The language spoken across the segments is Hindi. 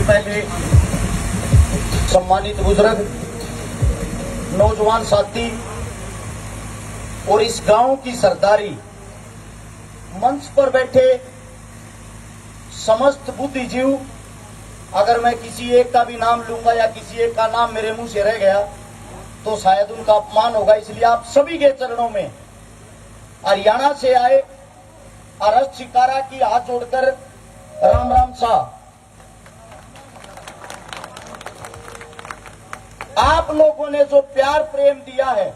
पहले सम्मानित बुजुर्ग, नौजवान साथी और इस गांव की सरदारी, मंच पर बैठे समस्त बुद्धिजीव, अगर मैं किसी एक का भी नाम लूंगा या किसी एक का नाम मेरे मुंह से रह गया तो शायद उनका अपमान होगा। इसलिए आप सभी के चरणों में हरियाणा से आए अरस शिकारा की हाथ जोड़कर राम राम सा। आप लोगों ने जो प्यार प्रेम दिया है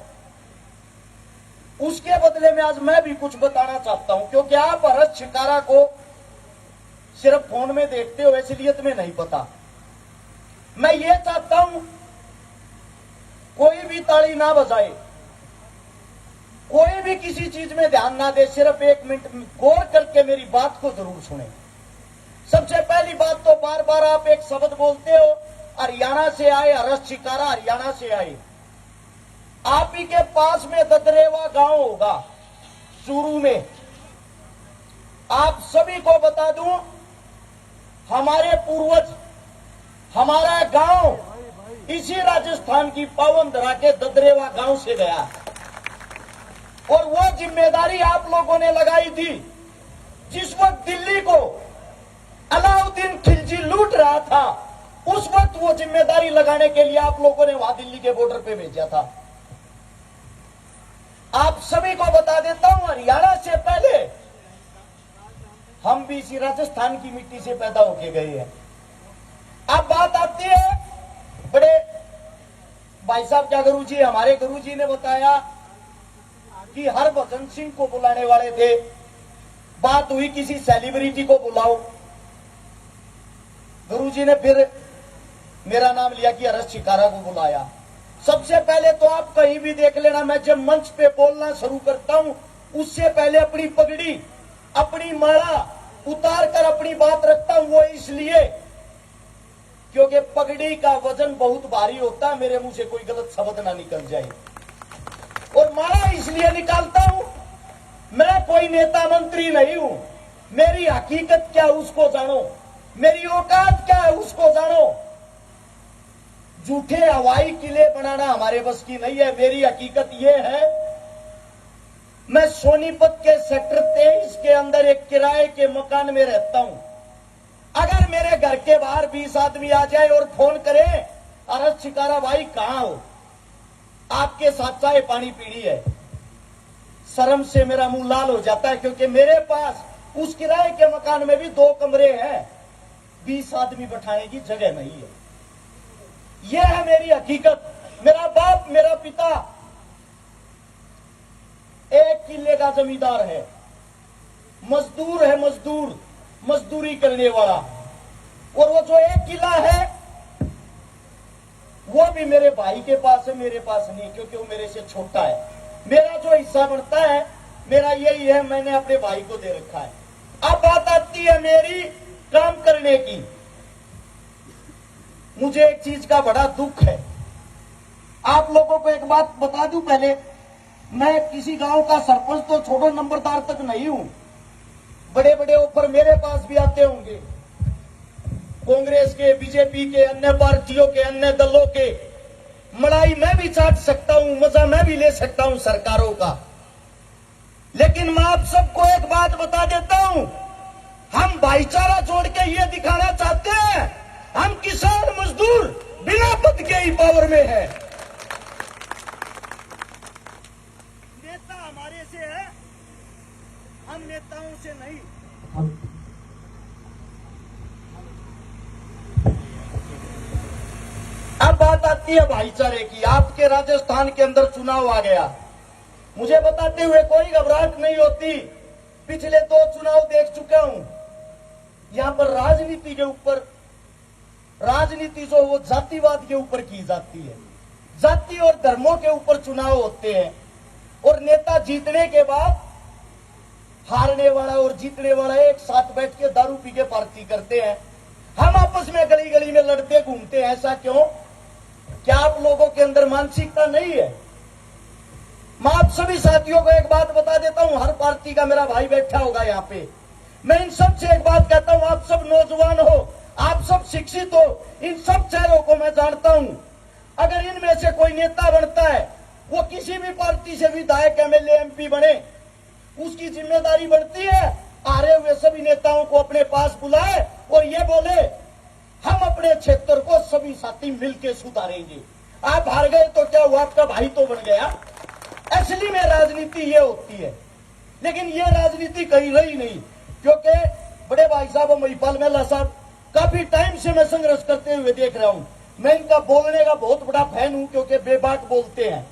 उसके बदले में आज मैं भी कुछ बताना चाहता हूं, क्योंकि आप अरस शिकारा को सिर्फ फोन में देखते हो इसलिए तुम्हें नहीं पता। मैं ये चाहता हूं कोई भी ताली ना बजाए, कोई भी किसी चीज में ध्यान ना दे, सिर्फ 1 मिनट गौर करके मेरी बात को जरूर सुने। सबसे पहली बात तो बार बार आप एक शब्द बोलते हो, हरियाणा से आए अरस शिकारा, हरियाणा से आए। आप ही के पास में ददरेवा गांव होगा चूरू में। आप सभी को बता दूं, हमारे पूर्वज, हमारा गांव इसी राजस्थान की पावन धरा के ददरेवा गांव से गया और वो जिम्मेदारी आप लोगों ने लगाई थी। जिस वक्त दिल्ली को अलाउद्दीन खिलजी लूट रहा था, उस वक्त वो जिम्मेदारी लगाने के लिए आप लोगों ने वहां दिल्ली के बॉर्डर पे भेजा था। आप सभी को बता देता हूं, हरियाणा से पहले हम भी इसी राजस्थान की मिट्टी से पैदा होके गए हैं। अब बात आती है बड़े भाई साहब, क्या गुरुजी, हमारे गुरुजी ने बताया कि हरभजन सिंह को बुलाने वाले थे। बात हुई किसी सेलिब्रिटी को बुलाओ, गुरुजी ने फिर मेरा नाम लिया कि अरस शिकारा को बुलाया। सबसे पहले तो आप कहीं भी देख लेना, मैं जब मंच पे बोलना शुरू करता हूं उससे पहले अपनी पगड़ी, अपनी माला उतार कर अपनी बात रखता हूं। वो इसलिए क्योंकि पगड़ी का वजन बहुत भारी होता है, मेरे मुंह से कोई गलत शब्द ना निकल जाए। और माला इसलिए निकालता हूं, मैं कोई नेता मंत्री नहीं हूं। मेरी हकीकत क्या है उसको जानो, मेरी औकात क्या है उसको जानो। झूठे हवाई किले बनाना हमारे बस की नहीं है। मेरी हकीकत यह है, मैं सोनीपत के सेक्टर 23 के अंदर एक किराए के मकान में रहता हूं। अगर मेरे घर के बाहर 20 आदमी आ जाए और फोन करे, अरस शिकारा भाई कहां हो, आपके साथ चाय पानी पीनी है, शर्म से मेरा मुंह लाल हो जाता है, क्योंकि मेरे पास उस किराए के मकान में भी 2 कमरे हैं, 20 आदमी बैठाने की जगह नहीं है। यह है मेरी हकीकत। मेरा बाप, मेरा पिता 1 किले का जमींदार है, मजदूर है, मजदूरी करने वाला। और वो जो 1 किला है वो भी मेरे भाई के पास है, मेरे पास नहीं, क्योंकि वो मेरे से छोटा है। मेरा जो हिस्सा बनता है मेरा यही है, मैंने अपने भाई को दे रखा है। अब बात आती है मेरी काम करने की। मुझे एक चीज का बड़ा दुख है। आप लोगों को एक बात बता दूं पहले, मैं किसी गांव का सरपंच तो छोड़ो, नंबरदार तक नहीं हूं। बड़े बड़े ऑफर मेरे पास भी आते होंगे, कांग्रेस के, बीजेपी के, अन्य पार्टियों के, अन्य दलों के। मलाई मैं भी चाट सकता हूं, मजा मैं भी ले सकता हूं सरकारों का। लेकिन मैं आप सबको एक बात बता देता हूं, हम भाईचारा जोड़ के ये दिखाना चाहते हैं, हम किसान मजदूर बिना पद के ही पावर में है। नेता हमारे से है, हम नेताओं से नहीं। अब बात आती है भाईचारे की। आपके राजस्थान के अंदर चुनाव आ गया, मुझे बताते हुए कोई घबराहट नहीं होती। पिछले 2 चुनाव देख चुका हूं। यहां पर राजनीति के ऊपर, राजनीति जो वो जातिवाद के ऊपर की जाती है, जाति और धर्मों के ऊपर चुनाव होते हैं। और नेता जीतने के बाद हारने वाला और जीतने वाला एक साथ बैठ के दारू पी के पार्टी करते हैं। हम आपस में गली गली में लड़ते घूमते हैं। ऐसा क्यों? क्या आप लोगों के अंदर मानसिकता नहीं है? मैं आप सभी साथियों को एक बात बता देता हूं, हर पार्टी का मेरा भाई बैठा होगा यहाँ पे। मैं इन सब से एक बात कहता हूं, आप सब नौजवान हो, आप सब शिक्षित हो, इन सब चेहरों को मैं जानता हूं। अगर इनमें से कोई नेता बनता है, वो किसी भी पार्टी से विधायक, एमएलए, एमपी बने, उसकी जिम्मेदारी बनती है आ रहे हुए सभी नेताओं को अपने पास बुलाए और ये बोले हम अपने क्षेत्र को सभी साथी मिलकर सुधारेंगे। आप हार गए तो क्या हुआ, आपका भाई तो बन गया। असली में राजनीति ये होती है, लेकिन ये राजनीति कहीं रही नहीं, क्योंकि बड़े भाई साहब महिपाल मेहला साहब काफी टाइम से मैं संघर्ष करते हुए देख रहा हूं। मैं इनका बोलने का बहुत बड़ा फैन हूं, क्योंकि बेबाक बोलते हैं।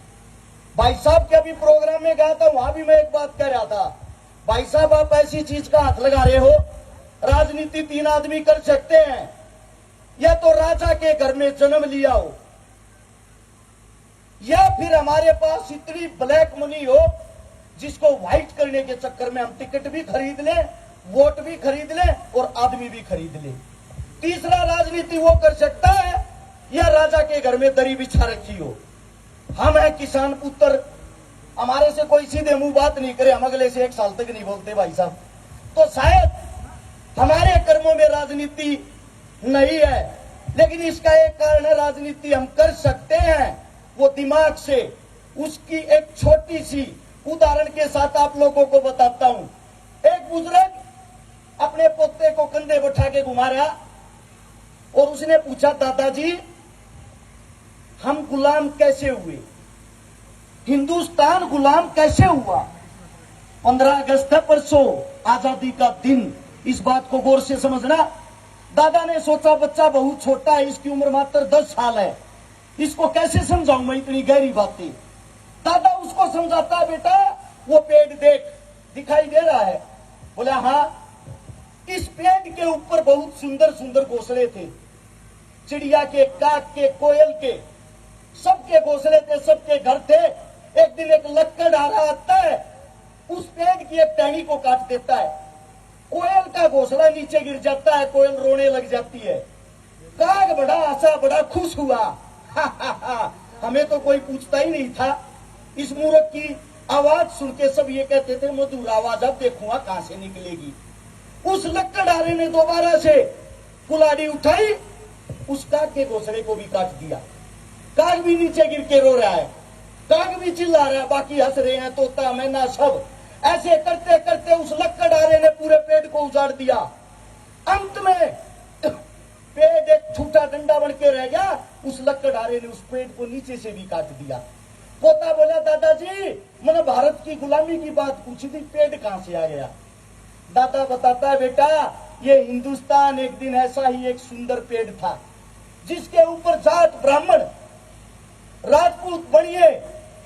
भाई साहब के अभी प्रोग्राम में गया था, वहां भी मैं एक बात कह रहा था, भाई साहब आप ऐसी चीज का हाथ लगा रहे हो, राजनीति 3 आदमी कर सकते हैं, या तो राजा के घर में जन्म लिया हो, या फिर हमारे पास इतनी ब्लैक मनी हो जिसको व्हाइट करने के चक्कर में हम टिकट भी खरीद लें, वोट भी खरीद लें और आदमी भी खरीद लें। तीसरा राजनीति वो कर सकता है या राजा के घर में दरी बिछा रखी हो। हम है किसान पुत्र, हमारे से कोई सीधे मुंह बात नहीं करे, हम अगले से 1 साल तक नहीं बोलते भाई साहब। तो शायद हमारे कर्मों में राजनीति नहीं है, लेकिन इसका एक कारण है राजनीति हम कर सकते हैं, वो दिमाग से। उसकी एक छोटी सी उदाहरण के साथ आप लोगों को बताता हूं। एक बुजुर्ग अपने पोते को कंधे बैठा के घुमा रहा और उसने पूछा, दादाजी हम गुलाम कैसे हुए, हिंदुस्तान गुलाम कैसे हुआ? 15 अगस्त है परसों, आजादी का दिन, इस बात को गौर से समझना। दादा ने सोचा बच्चा बहुत छोटा है, इसकी उम्र मात्र 10 साल है, इसको कैसे समझाऊं मैं इतनी गहरी बातें। दादा उसको समझाता, बेटा वो पेड़ देख दिखाई दे रहा है। बोला हाँ, इस पेड़ के ऊपर बहुत सुंदर सुंदर घोंसले थे, चिड़िया के, काक के, कोयल के, सबके घोंसले थे, सबके घर थे। एक दिन एक लक्कड़हारा आता है, उस पेड़ की एक टहनी को काट देता है, कोयल का घोंसला नीचे गिर जाता है, कोयल रोने लग जाती है। काग बड़ा हंसा, बड़ा खुश हुआ, हमें तो कोई पूछता ही नहीं था। इस मूर्ख की आवाज सुन के सब ये कहते थे मधुर आवाज, अब देखूंगा कहां से निकलेगी। उस लक्कड़हारे ने दोबारा से कुल्हाड़ी उठाई, उस काग के घोंसले को भी काट दिया। काग भी नीचे गिर के रो रहा है, काग भी चिल्ला रहा है, बाकी हंस रहे हैं, तोता मैना सब। ऐसे करते करते उस लक्कड़हारे ने पूरे पेड़ को उजाड़ दिया। अंत में पेड़ एक छूटा डंडा बन के रह गया, उस लक्कड़हारे ने उस पेड़ को नीचे से भी काट दिया। पोता बोला, दादाजी मैंने भारत की गुलामी की बात पूछी थी, पेड़ कहां से आ गया? दादा बताता है, बेटा ये हिंदुस्तान एक दिन ऐसा ही एक सुंदर पेड़ था, जिसके ऊपर जाट ब्राह्मण, राजपूत, बनिए,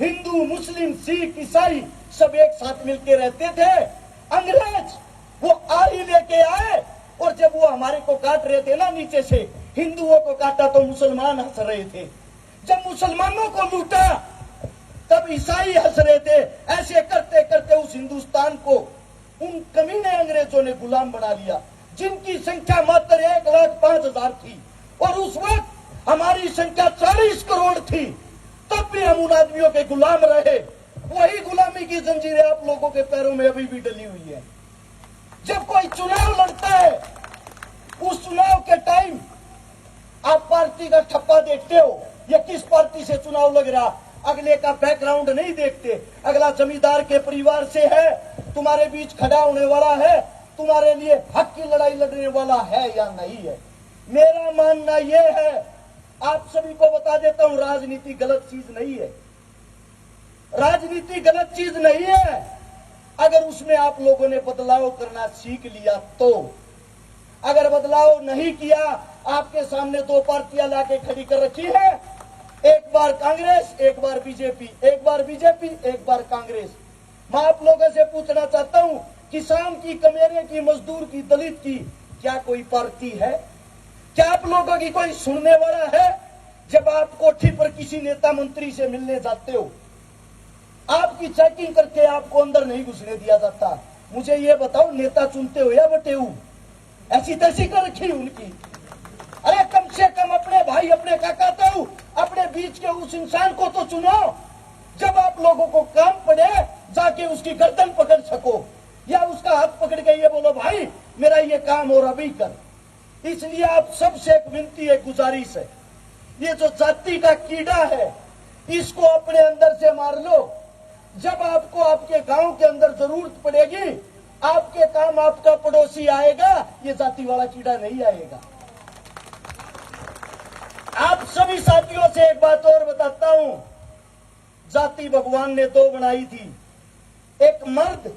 हिंदू, मुस्लिम, सिख, ईसाई सब एक साथ मिलके रहते थे। अंग्रेज वो आरी लेके आए और जब वो हमारे को काट रहे थे ना नीचे से, हिंदुओं को काटा तो मुसलमान हंस रहे थे, जब मुसलमानों को लूटा तब ईसाई हंस रहे थे। ऐसे करते करते उस हिंदुस्तान को उन कमीने अंग्रेजों ने गुलाम बना लिया, जिनकी संख्या मात्र 1,05,000 थी, और उस वक्त हमारी संख्या 40 करोड़ थी। तब भी हम उन आदमियों के गुलाम रहे। वही गुलामी की जंजीरें आप लोगों के पैरों में अभी भी डली हुई है। जब कोई चुनाव लड़ता है, उस चुनाव के टाइम आप पार्टी का ठप्पा देखते हो, या किस पार्टी से चुनाव लग रहा, अगले का बैकग्राउंड नहीं देखते। अगला जमींदार के परिवार से है, तुम्हारे बीच खड़ा होने वाला है, तुम्हारे लिए हक की लड़ाई लड़ने वाला है या नहीं है। मेरा मानना यह है, आप सभी को बता देता हूं, राजनीति गलत चीज नहीं है, राजनीति गलत चीज नहीं है, अगर उसमें आप लोगों ने बदलाव करना सीख लिया तो। अगर बदलाव नहीं किया, आपके सामने 2 पार्टियां लाके खड़ी कर रखी है, एक बार कांग्रेस, एक बार बीजेपी, एक बार बीजेपी, एक बार कांग्रेस। मैं आप लोगों से पूछना चाहता हूं, किसान की, कमेरे की, मजदूर की, दलित की क्या कोई पार्टी है? क्या आप लोगों की कोई सुनने वाला है? जब आप कोठी पर किसी नेता मंत्री से मिलने जाते हो, आपकी चेकिंग करके आपको अंदर नहीं घुसने दिया जाता। मुझे ये बताओ, नेता चुनते हो या बटेऊ? ऐसी तैसी कर रखी उनकी। अरे कम से कम अपने भाई, अपने काका ताऊ, अपने बीच के उस इंसान को तो चुनो, जब आप लोगों को काम पड़े जाके उसकी गर्दन पकड़ सको, या उसका हाथ पकड़ के ये बोलो, भाई मेरा ये काम और अभी कर। इसलिए आप सबसे एक विनती है, गुजारिश है, ये जो जाति का कीड़ा है इसको अपने अंदर से मार लो। जब आपको आपके गांव के अंदर जरूरत पड़ेगी, आपके काम आपका पड़ोसी आएगा, ये जाति वाला कीड़ा नहीं आएगा। आप सभी साथियों से एक बात और बताता हूं, जाति भगवान ने दो बनाई थी, एक मर्द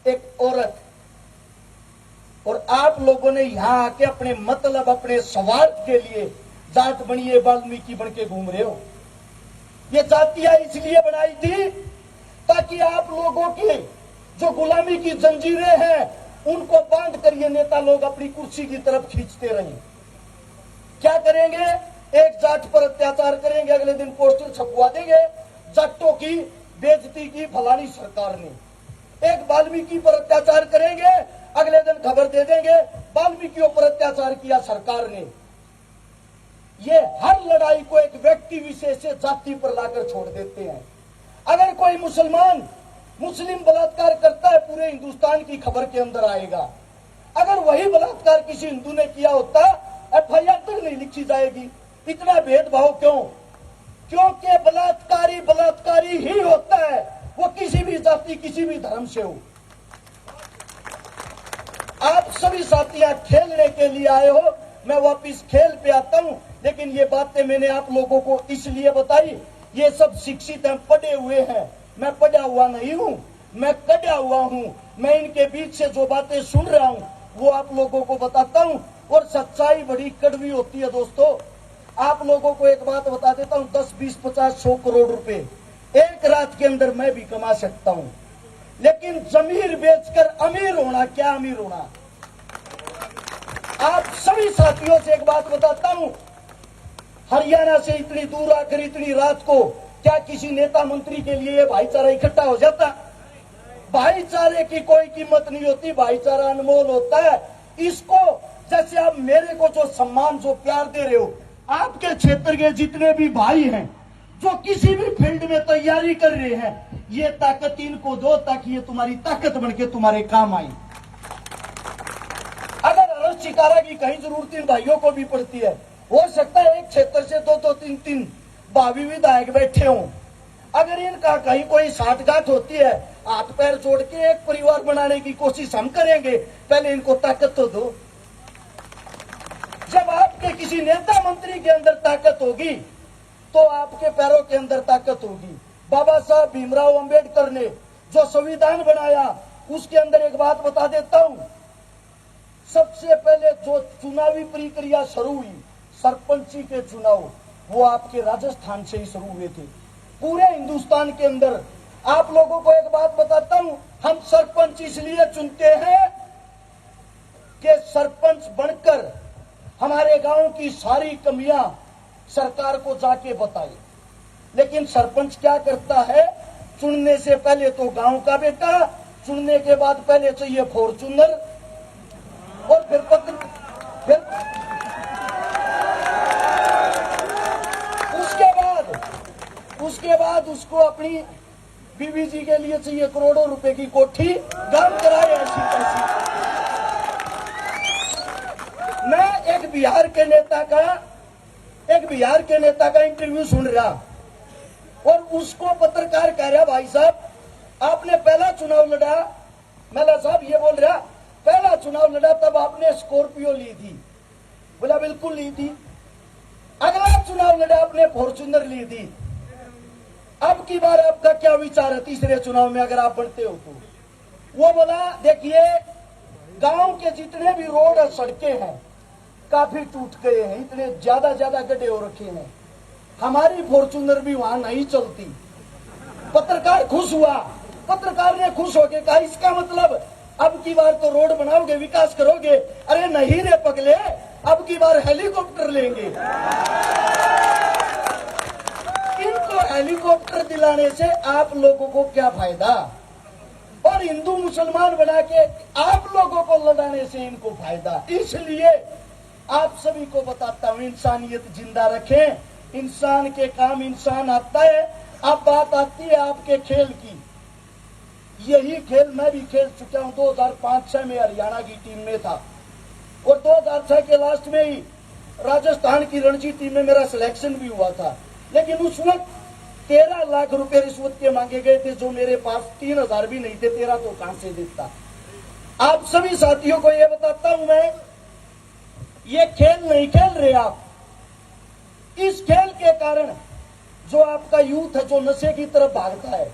एक औरत, और आप लोगों ने यहां आके अपने मतलब अपने स्वार्थ के लिए जात बनिए वाल्मीकि बन के घूम रहे हो। ये जातियां इसलिए बनाई थी ताकि आप लोगों की जो गुलामी की जंजीरें हैं उनको बांध कर ये नेता लोग अपनी कुर्सी की तरफ खींचते रहे। क्या करेंगे? एक जाट पर अत्याचार करेंगे, अगले दिन पोस्टर छपवा देंगे, जाटों की बेइज्जती की फलानी सरकार ने। एक वाल्मीकि पर अत्याचार करेंगे, अगले दिन खबर दे देंगे वाल्मीकियों पर अत्याचार किया सरकार ने। ये हर लड़ाई को एक व्यक्ति विशेष से जाति पर लाकर छोड़ देते हैं। अगर कोई मुसलमान मुस्लिम बलात्कार करता है, पूरे हिंदुस्तान की खबर के अंदर आएगा। अगर वही बलात्कार किसी हिंदू ने किया होता, एफआईआर तक नहीं लिखी जाएगी। इतना भेदभाव क्यों? क्योंकि बलात्कारी बलात्कारी ही होता है, वो किसी भी जाति किसी भी धर्म से हो। आप सभी साथियां खेलने के लिए आए हो, मैं वापिस खेल पे आता हूं, लेकिन ये बातें मैंने आप लोगों को इसलिए बताई, ये सब शिक्षित हैं, पढ़े हुए हैं। मैं पढ़ा हुआ नहीं हूं, मैं कढ़ा हुआ हूं। मैं इनके बीच से जो बातें सुन रहा हूं वो आप लोगों को बताता हूं, और सच्चाई बड़ी कड़वी होती है दोस्तों। आप लोगों को एक बात बता देता हूं, 10, 20, 50, 100 करोड़ रुपए एक रात के अंदर मैं भी कमा सकता हूं, लेकिन जमीर बेचकर अमीर होना, क्या अमीर होना। आप सभी साथियों से एक बात बताता हूं, हरियाणा से इतनी दूर आकर इतनी रात को क्या किसी नेता मंत्री के लिए भाईचारा इकट्ठा हो जाता? भाईचारे की कोई कीमत नहीं होती, भाईचारा अनमोल होता है। इसको जैसे आप मेरे को जो सम्मान जो प्यार दे रहे हो, आपके क्षेत्र के जितने भी भाई हैं जो किसी भी फील्ड में तैयारी कर रहे हैं, ये ताकत इनको दो ताकि ये तुम्हारी ताकत बनके तुम्हारे काम आई। अगर अरज शिकारा की कहीं जरूरत इन भाइयों को भी पड़ती है, हो सकता है एक क्षेत्र से 2-2, 3-3 भावी विधायक बैठे हों। अगर इनका कहीं कोई साठगांठ होती है, हाथ पैर जोड़ के एक परिवार बनाने की कोशिश हम करेंगे। पहले इनको ताकत तो दो। जब आपके किसी नेता मंत्री के अंदर ताकत होगी तो आपके पैरों के अंदर ताकत होगी। बाबा साहब भीमराव अंबेडकर ने जो संविधान बनाया, उसके अंदर एक बात बता देता हूं, सबसे पहले जो चुनावी प्रक्रिया शुरू हुई, सरपंची के चुनाव, वो आपके राजस्थान से ही शुरू हुए थे। पूरे हिंदुस्तान के अंदर आप लोगों को एक बात बताता हूं, हम सरपंच इसलिए चुनते हैं कि सरपंच बनकर हमारे गांव की सारी कमियां सरकार को जाके बताए। लेकिन सरपंच क्या करता है, चुनने से पहले तो गांव का बेटा, चुनने के बाद पहले चाहिए फॉर्चूनर, और फिर उसके बाद उसको अपनी बीवी जी के लिए चाहिए करोड़ों रुपए की कोठी, गांव कराए ऐसी तैसी। मैं एक बिहार के नेता का इंटरव्यू सुन रहा, और उसको पत्रकार कह रहा, भाई साहब आपने पहला चुनाव लड़ा। मेला साहब ये बोल रहा, पहला चुनाव लड़ा तब आपने स्कॉर्पियो ली थी। बोला बिल्कुल ली थी। अगला चुनाव लड़ा आपने फॉर्चूनर ली थी। अब की बार आपका क्या विचार है तीसरे चुनाव में अगर आप बनते हो तो? वो बोला देखिए गांव के जितने भी रोड और सड़कें हैं काफी टूट गए हैं, इतने ज्यादा गड्ढे हो रखे हैं, हमारी फॉर्चूनर भी वहां नहीं चलती। पत्रकार खुश हुआ, पत्रकार ने खुश होकर कहा इसका मतलब अब की बार तो रोड बनाओगे, विकास करोगे। अरे नहीं रे पगले, अब की बार हेलीकॉप्टर लेंगे। इनको हेलीकॉप्टर दिलाने से आप लोगों को क्या फायदा, और हिंदू मुसलमान बना के आप लोगों को लड़ाने से इनको फायदा। इसलिए आप सभी को बताता हूं, इंसानियत जिंदा रखें, इंसान के काम इंसान आता है। अब बात आती है आपके खेल की। यही खेल मैं भी खेल चुका हूं, 2005-6 में हरियाणा की टीम में था। और 2006 के लास्ट में ही राजस्थान की रणजी टीम में मेरा सिलेक्शन भी हुआ था। लेकिन उस वक्त 13 लाख रुपए रिश्वत के मांगे गए थे, जो मेरे पास 3,000 भी नहीं थे। 13 तो कहां से देता। आप सभी साथियों को यह बताता हूं मैं, ये खेल नहीं खेल रहे आप। इस खेल के कारण जो आपका यूथ है, जो नशे की तरफ भागता है,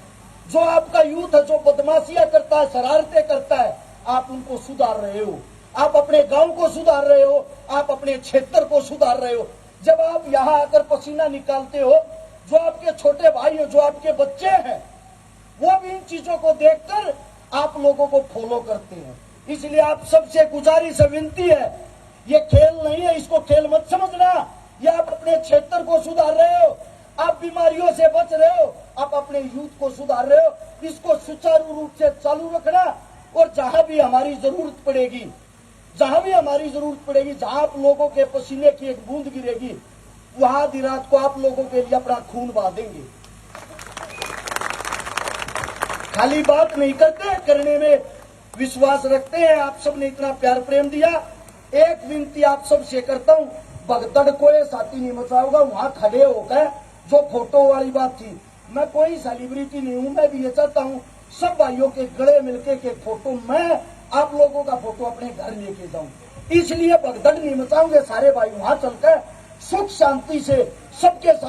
जो आपका यूथ है, जो बदमाशियां करता है, शरारतें करता है, आप उनको सुधार रहे हो। आप अपने गांव को सुधार रहे हो, आप अपने क्षेत्र को सुधार रहे हो। जब आप यहां आकर पसीना निकालते हो, जो आपके छोटे भाई हो, जो आपके बच्चे हैं, वो भी इन चीजों को देखकर आप लोगों को फॉलो करते हैं। इसलिए आप सबसे गुजारिश विनती है, ये खेल नहीं है, इसको खेल मत समझना। ये आप अपने क्षेत्र को सुधार रहे हो, आप बीमारियों से बच रहे हो, आप अपने यूथ को सुधार रहे हो। इसको सुचारू रूप से चालू रखना, और जहां भी हमारी जरूरत पड़ेगी, जहां आप लोगों के पसीने की एक बूंद गिरेगी, वहां आधी रात को आप लोगों के लिए अपना खून बहा देंगे। खाली बात नहीं करते, करने में विश्वास रखते हैं। आप सबने इतना प्यार प्रेम दिया। एक विनती आप सबसे करता हूं, भगदड़ को ये साथी नहीं मचाओगा। वहां खड़े होकर जो फोटो वाली बात थी, मैं कोई सेलिब्रिटी नहीं हूं। मैं भी ये चाहता हूं सब भाइयों के गले मिलके के फोटो, मैं आप लोगों का फोटो अपने घर लेके जाऊं। इसलिए भगदड़ नहीं मचाऊंगे। सारे भाई वहां चलकर सुख शांति से सबके साथ